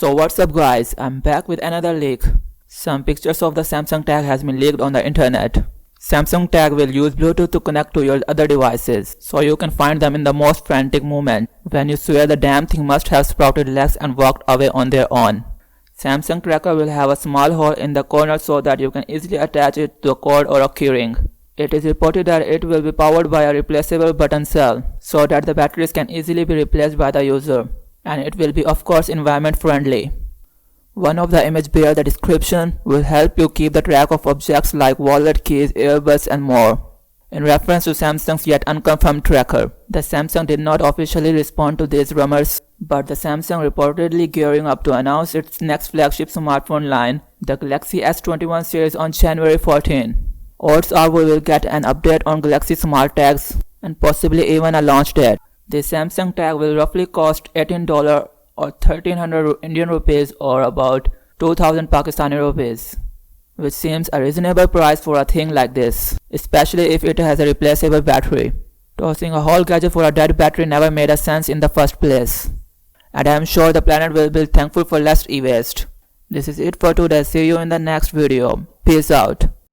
So what's up guys, I'm back with another leak. Some pictures of the Samsung tag has been leaked on the internet. Samsung tag will use Bluetooth to connect to your other devices, so you can find them in the most frantic moment when you swear the damn thing must have sprouted legs and walked away on their own. Samsung tracker will have a small hole in the corner so that you can easily attach it to a cord or a keyring. It is reported that it will be powered by a replaceable button cell, so that the batteries can easily be replaced by the user. And it will be of course environment friendly. One of the image bear the description will help you keep the track of objects like wallet, keys, earbuds and more. In reference to Samsung's yet unconfirmed tracker, the Samsung did not officially respond to these rumors, but the Samsung reportedly gearing up to announce its next flagship smartphone line, the Galaxy S21 series on January 14. Odds are we will get an update on Galaxy Smart Tags and possibly even a launch date. The Samsung tag will roughly cost $18 or 1300 Indian rupees or about 2000 Pakistani rupees, which seems a reasonable price for a thing like this, especially if it has a replaceable battery. Tossing a whole gadget for a dead battery never made a sense in the first place. And I am sure the planet will be thankful for less e-waste. This is it for today. See you in the next video. Peace out.